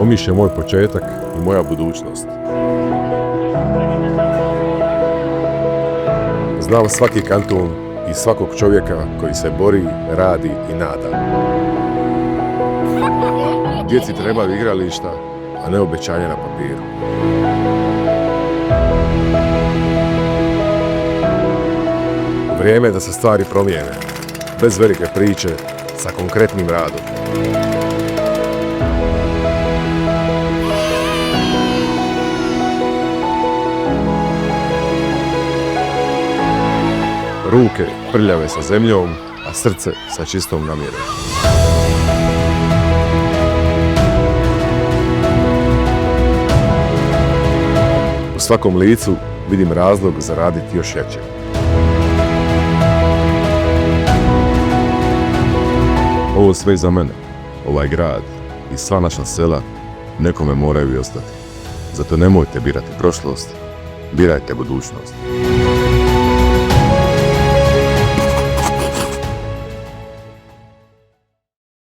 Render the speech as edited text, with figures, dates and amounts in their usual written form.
Omiš je moj početak i moja budućnost. Znam svaki kanton i svakog čovjeka koji se bori, radi i nada. Djeci trebaju igrališta, a ne obećanja na papiru. Vrijeme je da se stvari promijene, bez velike priče, sa konkretnim radom. Ruke prljave sa zemljom, a srce sa čistom namjerom. U svakom licu vidim razlog za raditi još jače. Ovo sve za mene, ovaj grad i sva naša sela nekome moraju i ostati. Zato nemojte birati prošlost, birajte budućnost.